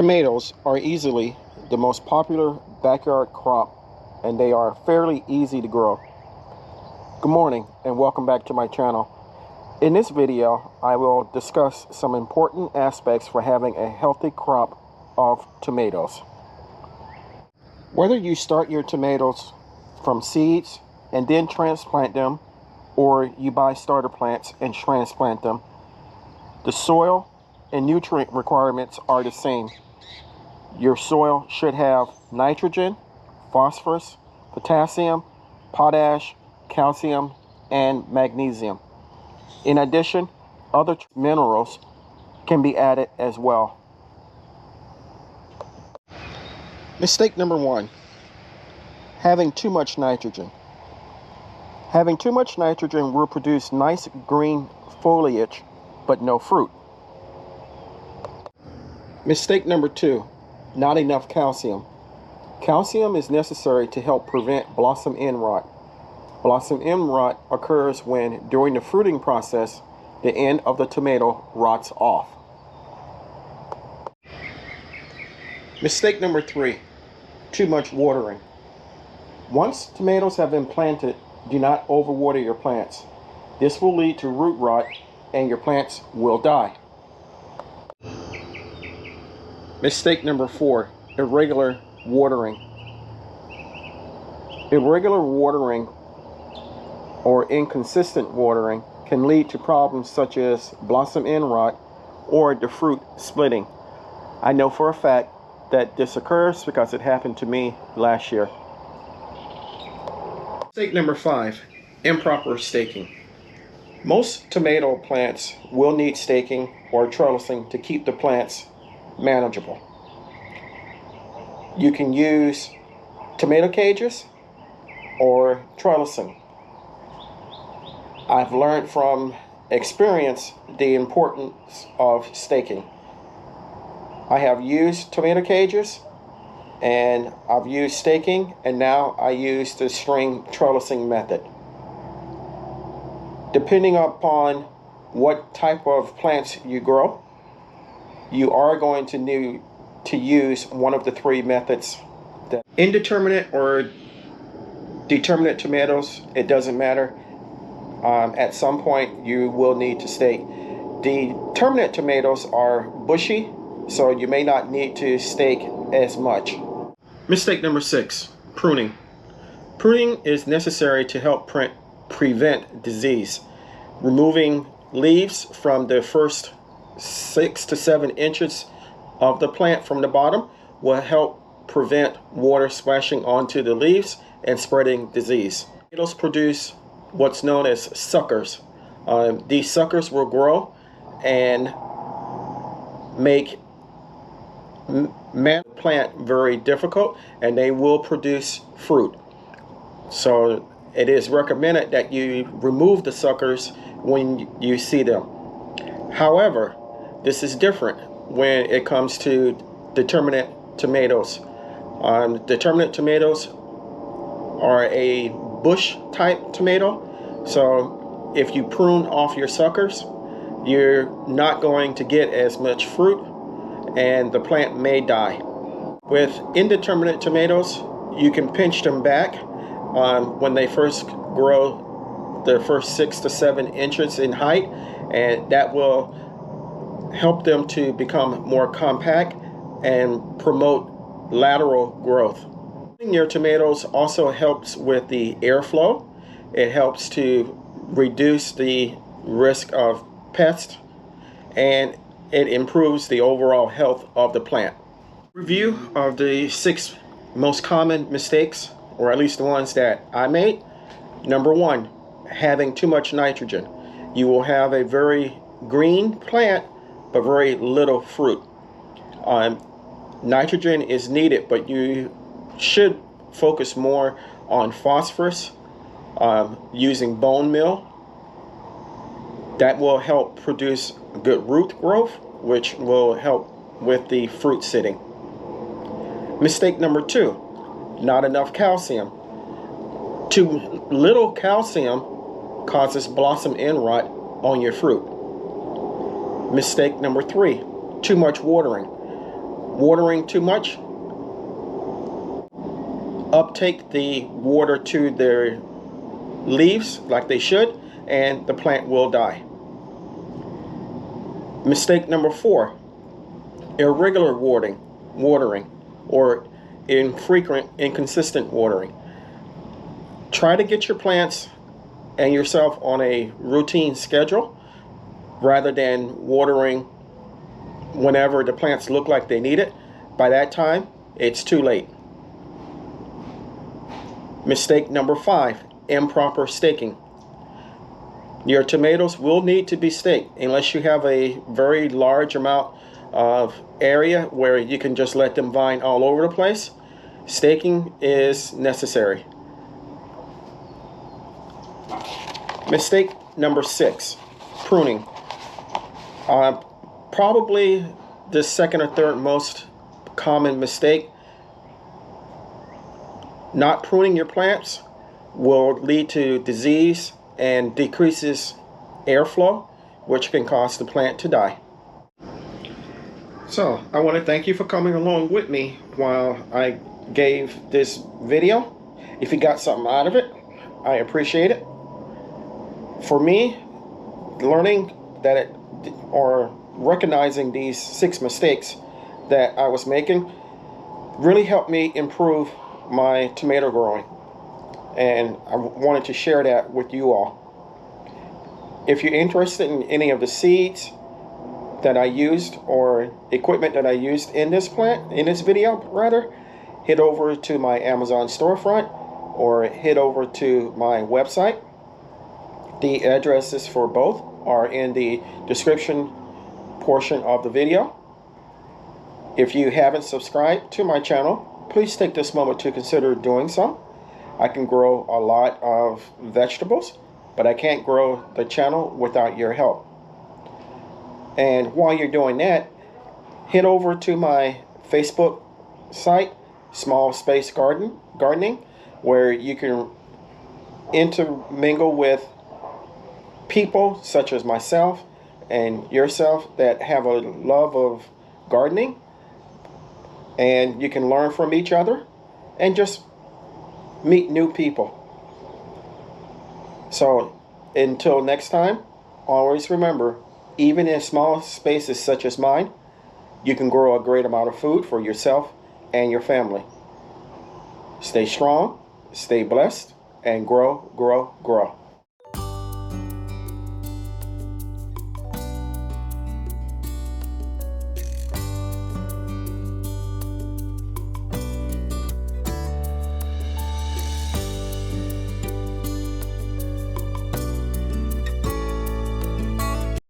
Tomatoes are easily the most popular backyard crop, and they are fairly easy to grow. Good morning and welcome back to my channel. In this video, I will discuss some important aspects for having a healthy crop of tomatoes. Whether you start your tomatoes from seeds and then transplant them, or you buy starter plants and transplant them, the soil and nutrient requirements are the same. Your soil should have nitrogen, phosphorus, potassium, potash, calcium, and magnesium. In addition, other minerals can be added as well. Mistake number one, having too much nitrogen. Having too much nitrogen will produce nice green foliage, but no fruit. Mistake number two, not enough calcium. Calcium is necessary to help prevent blossom end rot. Blossom end rot occurs when, during the fruiting process, the end of the tomato rots off. Mistake number three, too much watering. Once tomatoes have been planted, do not overwater your plants. This will lead to root rot and your plants will die. Mistake number four, irregular watering. Irregular watering or inconsistent watering can lead to problems such as blossom end rot or the fruit splitting. I know for a fact that this occurs because it happened to me last year. Mistake number five, improper staking. Most tomato plants will need staking or trellising to keep the plants manageable. You can use tomato cages or trellising. I've learned from experience the importance of staking. I have used tomato cages and I've used staking, and now I use the string trellising method. Depending upon what type of plants you grow, you are going to need to use one of the three methods. Indeterminate or determinate tomatoes, it doesn't matter. At some point you will need to stake. Determinate tomatoes are bushy, so you may not need to stake as much. Mistake number six, pruning. Pruning is necessary to help prevent disease. Removing leaves from the first 6 to 7 inches of the plant from the bottom will help prevent water splashing onto the leaves and spreading disease. Tomatoes produce what's known as suckers. These suckers will grow and make the plant very difficult, and they will produce fruit. So it is recommended that you remove the suckers when you see them. However, this is different when it comes to determinate tomatoes. Determinate tomatoes are a bush type tomato, so if you prune off your suckers, you're not going to get as much fruit and the plant may die. With indeterminate tomatoes, you can pinch them back when they first grow the first 6 to 7 inches in height, and that will help them to become more compact and promote lateral growth. Your tomatoes also helps with the airflow. It helps to reduce the risk of pests, and it improves the overall health of the plant. Review of the 6 most common mistakes, or at least the ones that I made. Number one, having too much nitrogen. You will have a very green plant but very little fruit. Nitrogen is needed, but you should focus more on phosphorus, using bone meal. That will help produce good root growth, which will help with the fruit sitting. Mistake number two, not enough calcium. Too little calcium causes blossom end rot on your fruit. Mistake number three, too much watering. watering too much, uptake the water to their leaves like they should, and the plant will die. Mistake number 4, irregular watering or infrequent, inconsistent watering. Try to get your plants and yourself on a routine schedule rather than watering whenever the plants look like they need it. By that time, it's too late. Mistake number 5, improper staking. Your tomatoes will need to be staked unless you have a very large amount of area where you can just let them vine all over the place. Staking is necessary. Mistake number 6, pruning. Probably the second or third most common mistake. Not pruning your plants will lead to disease and decreases airflow, which can cause the plant to die. So I want to thank you for coming along with me while I gave this video. If you got something out of it, I appreciate it. For me, learning that or recognizing these 6 mistakes that I was making really helped me improve my tomato growing, and I wanted to share that with you all. If you're interested in any of the seeds that I used or equipment that I used in this video rather, head over to my Amazon storefront or head over to my website. The addresses for both are in the description portion of the video. If you haven't subscribed to my channel, please take this moment to consider doing so. I can grow a lot of vegetables, but I can't grow the channel without your help. And while you're doing that, head over to my Facebook site, Small Space Gardening, where you can intermingle with people such as myself and yourself that have a love of gardening, and you can learn from each other and just meet new people. So until next time, always remember, even in small spaces such as mine, you can grow a great amount of food for yourself and your family. Stay strong, stay blessed, and grow, grow, grow.